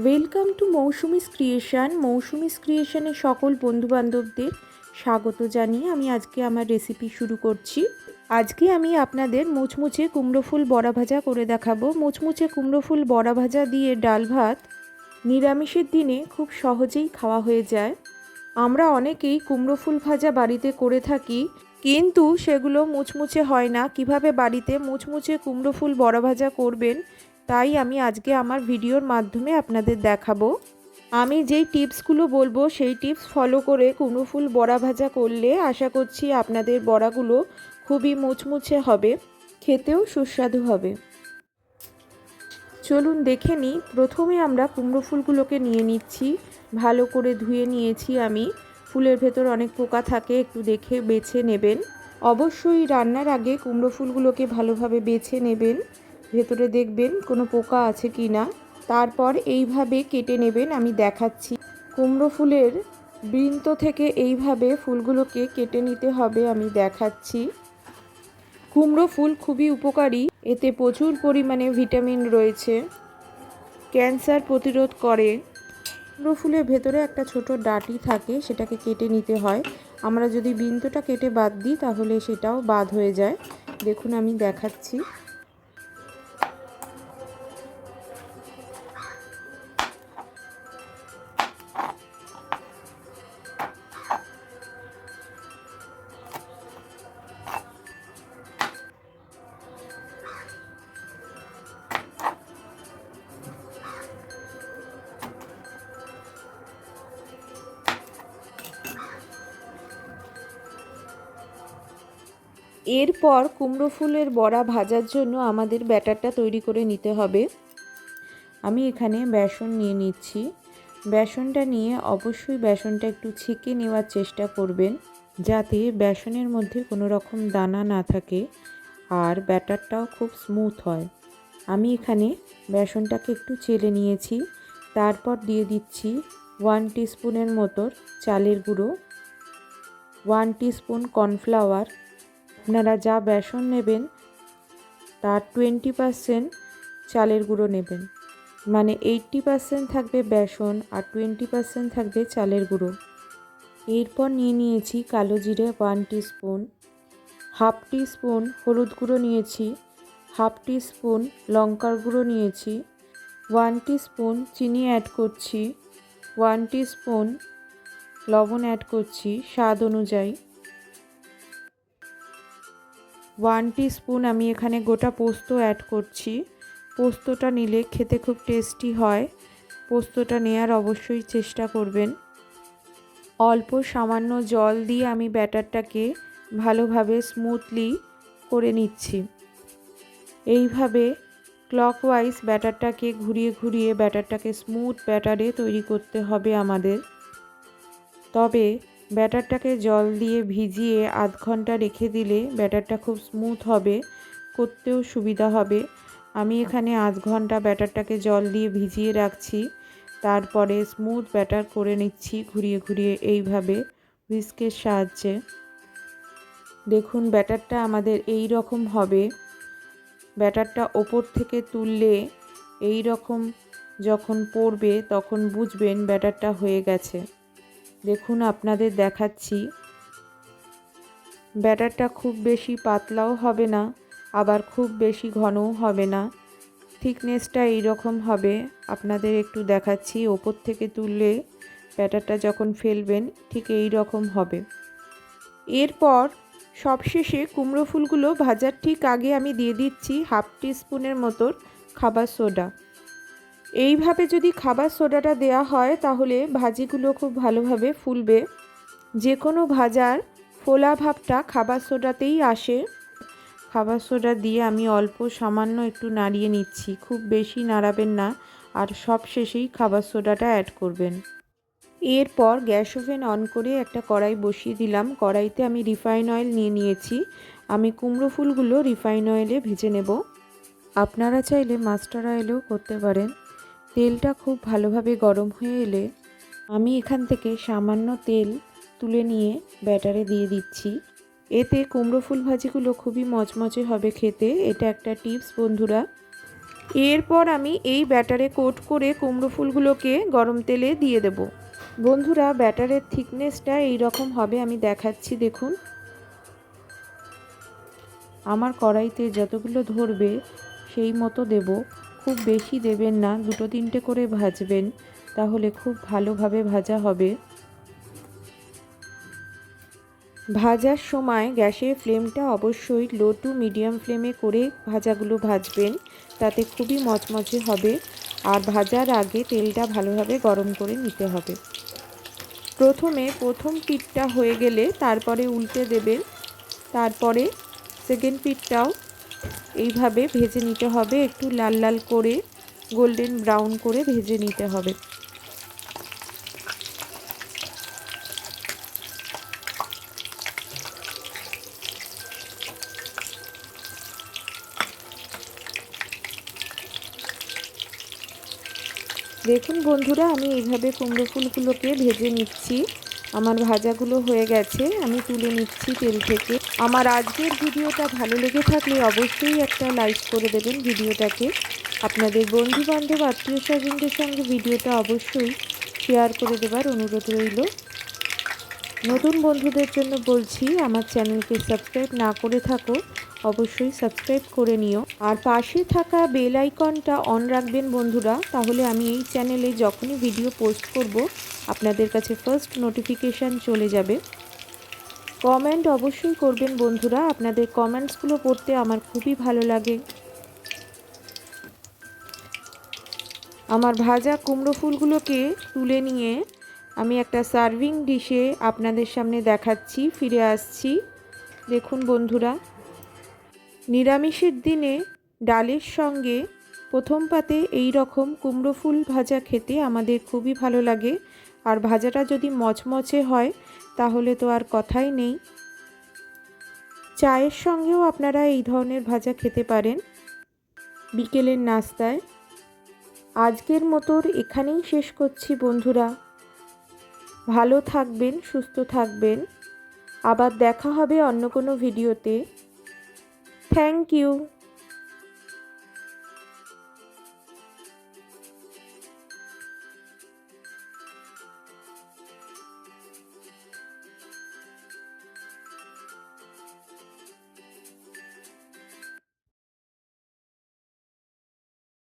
Welcome to Mousumi's creation. Mousumi's ক্রিয়েশনে সকল বন্ধুবান্ধবদের স্বাগত জানিয়ে আমি আজকে আমার রেসিপি শুরু করছি। আজকে আমি আপনাদের মুচমুচে কুমড়ো ফুল বড়া ভাজা করে দেখাবো। মুচমুচে কুমড়ো ফুল বড়া ভাজা দিয়ে ডাল ভাত নিরামিষের দিনে খুব সহজেই খাওয়া হয়ে যায়। আমরা অনেকেই কুমড়ো ফুল ভাজা বাড়িতে করে থাকি, কিন্তু সেগুলো মুচমুচে হয় না। কিভাবে বাড়িতে মুচমুচে কুমড়ো ফুল বড়া ভাজা করবেন তাই আমি আজকে আমার ভিডিওর মাধ্যমে আপনাদের দেখাবো। আমি যেই টিপসগুলো বলবো সেই টিপস ফলো করে কুমড়ো ফুল বড়া ভাজা করলে আশা করছি আপনাদের বড়াগুলো খুবই মুচমুচে হবে, খেতেও সুস্বাদু হবে। চলুন দেখে নিই। প্রথমে আমরা কুমড়ো ফুলগুলোকে নিয়ে নিচ্ছি। ভালো করে ধুয়ে নিয়েছি আমি। ফুলের ভেতর অনেক পোকা থাকে, একটু দেখে বেছে নেবেন। অবশ্যই রান্নার আগে কুমড়ো ফুলগুলোকে ভালোভাবে বেছে নেবেন, ভেতরে দেখবেন কোনো পোকা আছে কি না। তারপর এইভাবে কেটে নেবেন, আমি দেখাচ্ছি। কুমড়ো ফুলের বৃন্ত থেকে এইভাবে ফুলগুলোকে কেটে নিতে হবে, আমি দেখাচ্ছি। কুমড়ো ফুল খুবই উপকারী, এতে প্রচুর পরিমাণে ভিটামিন রয়েছে, ক্যান্সার প্রতিরোধ করে। কুমড়ো ফুলের ভেতরে একটা ছোট ডাঁটি থাকে, সেটাকে কেটে নিতে হয়। আমরা যদি বৃন্তটা কেটে বাদ দিই তাহলে সেটাও বাদ হয়ে যায়। দেখুন আমি দেখাচ্ছি। এরপর কুমড়ো ফুলের বড়া ভাজার জন্য আমাদের ব্যাটারটা তৈরি করে নিতে হবে। আমি এখানে বেসন নিয়ে নিচ্ছি। বেসনটা নিয়ে অবশ্যই বেসনটা একটু ছেঁকে নেওয়ার চেষ্টা করবেন, যাতে বেসনের মধ্যে কোনো রকম দানা না থাকে আর ব্যাটারটাও খুব স্মুথ হয়। আমি এখানে বেসনটাকে একটু চেলে নিয়েছি। তারপর দিয়ে দিচ্ছি 1 টিস্পুনের মতো চালের গুঁড়ো, 1 টিস্পুন কর্নফ্লাওয়ার। আপনারা যা বেসন নেবেন তার 20% চালের গুঁড়ো নেবেন, মানে 80% থাকবে বেসন আর 20% থাকবে চালের গুঁড়ো। এরপর নিয়ে নিয়েছি কালো জিরে 1 টিস্পুন, 1/2 টিস্পুন হলুদ গুঁড়ো নিয়েছি, 1/2 টিস্পুন লঙ্কার গুঁড়ো নিয়েছি, 1 টিস্পুন চিনি অ্যাড করছি, 1 টিস্পুন লবণ অ্যাড করছি স্বাদ অনুযায়ী, 1 টিস্পুন আমি এখানে গোটা পোস্ত অ্যাড করছি। পোস্তটা নিলে খেতে খুব টেস্টি হয়, পোস্তটা নেওয়ার অবশ্যই চেষ্টা করবেন। অল্প সামান্য জল দিয়ে আমি ব্যাটারটাকে ভালোভাবে স্মুথলি করে নিচ্ছি। এইভাবে ক্লকওয়াইজ ব্যাটারটাকে ঘুরিয়ে ঘুরিয়ে ব্যাটারটাকে স্মুথ ব্যাটারে তৈরি করতে হবে আমাদের। তবে ব্যাটারটাকে জল দিয়ে ভিজিয়ে আধ ঘন্টা রেখে দিলে ব্যাটারটা খুব স্মুথ হবে, করতেও সুবিধা হবে। আমি এখানে আধ ঘন্টা ব্যাটারটাকে জল দিয়ে ভিজিয়ে রাখছি, তারপরে স্মুথ ব্যাটার করে নিচ্ছি ঘুরিয়ে ঘুরিয়ে এইভাবে হুইস্কের সাহায্যে। দেখুন ব্যাটারটা আমাদের এই রকম হবে। ব্যাটারটা ওপর থেকে তুললে এই রকম যখন পড়বে তখন বুঝবেন ব্যাটারটা হয়ে গেছে। দেখুন আপনাদের দেখাচ্ছি। ব্যাটারটা খুব বেশি পাতলাও হবে না, আবার খুব বেশি ঘনও হবে না, থিকনেসটা এই রকম হবে। আপনাদের একটু দেখাচ্ছি, ওপর থেকে তুললে ব্যাটারটা যখন ফেলবেন ঠিক এই রকম হবে। এরপর সবশেষে কুমড়ো ফুলগুলো ভাজার ঠিক আগে আমি দিয়ে দিচ্ছি 1/2 টিস্পুনের মতো খাবার সোডা। এইভাবে যদি খাবার সোডাটা দেয়া হয় তাহলে ভাজিগুলো খুব ভালোভাবে ফুলবে। যে কোনো ভাজার ফোলা ভাবটা খাবার সোডাতেই আসে। খাবার সোডা দিয়ে আমি অল্প সামান্য একটু নাড়িয়ে নিচ্ছি, খুব বেশি নাড়াবেন না, আর সব শেষেই খাবার সোডাটা অ্যাড করবেন। এরপর গ্যাস ওভেন অন করে একটা কড়াই বসিয়ে দিলাম। কড়াইতে আমি রিফাইন অয়েল নিয়ে নিয়েছি। আমি কুমড়ো ফুলগুলো রিফাইন অয়েলে ভেজে নেব। আপনারা চাইলে মাস্টার অয়েলেও করতে পারেন। তেলটা খুব ভালোভাবে গরম হয়ে এলে আমি এখান থেকে সামান্য তেল তুলে নিয়ে ব্যাটারে দিয়ে দিচ্ছি। এতে কুমড়ো ফুল ভাজিগুলো খুবই মচমচে হবে খেতে। এটা একটা টিপস বন্ধুরা। এরপর আমি এই ব্যাটারে কোট করে কুমড়ো ফুলগুলোকে গরম তেলে দিয়ে দেব। বন্ধুরা, ব্যাটারের থিকনেসটা এই রকম হবে, আমি দেখাচ্ছি দেখুন। আমার কড়াইতে যতগুলো ধরবে সেই মতো দেব, খুব বেশি দেবেন না, 2-3টে করে ভাজবেন, তাহলে খুব ভালোভাবে ভাজা হবে। ভাজার সময় গ্যাসের ফ্লেমটা অবশ্যই লো টু মিডিয়াম ফ্লেমে করে ভাজাগুলো ভাজবেন, তাতে খুবই মচমচে হবে। আর ভাজার আগে তেলটা ভালোভাবে গরম করে নিতে হবে। প্রথম পিঠটা হয়ে গেলে তারপরে উল্টে দেবেন, তারপরে সেকেন্ড পিঠটাও এইভাবে ভেজে নিতে হবে, একটু লাল লাল করে গোল্ডেন ব্রাউন করে ভেজে নিতে হবে। দেখুন বন্ধুরা, আমি এইভাবে কুমড়ো ফুলগুলোকে ভেজে নিচ্ছি। আমার ভাজাগুলো হয়ে গেছে, আমি তুলে নিচ্ছি তেল থেকে। আমার আজকের ভিডিওটা ভালো লেগে থাকলে অবশ্যই একটা লাইক করে দেবেন ভিডিওটাকে। আপনাদের বন্ধুবান্ধব আত্মীয় স্বজনদের সঙ্গে ভিডিওটা অবশ্যই শেয়ার করে দেবার অনুরোধ রইল। নতুন বন্ধুদের জন্য বলছি, আমার চ্যানেলকে সাবস্ক্রাইব না করে থাকো অবশ্যই সাবস্ক্রাইব করে নিও, আর পাশে থাকা বেল আইকনটা অন রাখবেন বন্ধুরা, তাহলে আমি এই চ্যানেলে যখনই ভিডিও পোস্ট করব আপনাদের কাছে ফার্স্ট নোটিফিকেশান চলে যাবে। কমেন্ট অবশ্যই করবেন বন্ধুরা, আপনাদের কমেন্টসগুলো পড়তে আমার খুবই ভালো লাগে। আমার ভাজা কুমড়ো ফুলগুলোকে তুলে নিয়ে আমি একটা সার্ভিং ডিশে আপনাদের সামনে দেখাচ্ছি, ফিরে আসছি। দেখুন বন্ধুরা, নিরামিষের দিনে ডালের সঙ্গে প্রথম পাতে এই রকম কুমড়ো ফুল ভাজা খেতে আমাদের খুবই ভালো লাগে। আর ভাজাটা যদি মচমচে হয় তাহলে তো আর কথাই নেই। চায়ের সঙ্গেও আপনারা এই ধরনের ভাজা খেতে পারেন বিকেলের নাস্তায়। আজকের মতো এখানেই শেষ করছি বন্ধুরা। ভালো থাকবেন, সুস্থ থাকবেন। আবার দেখা হবে অন্য কোনো ভিডিওতে। Thank you.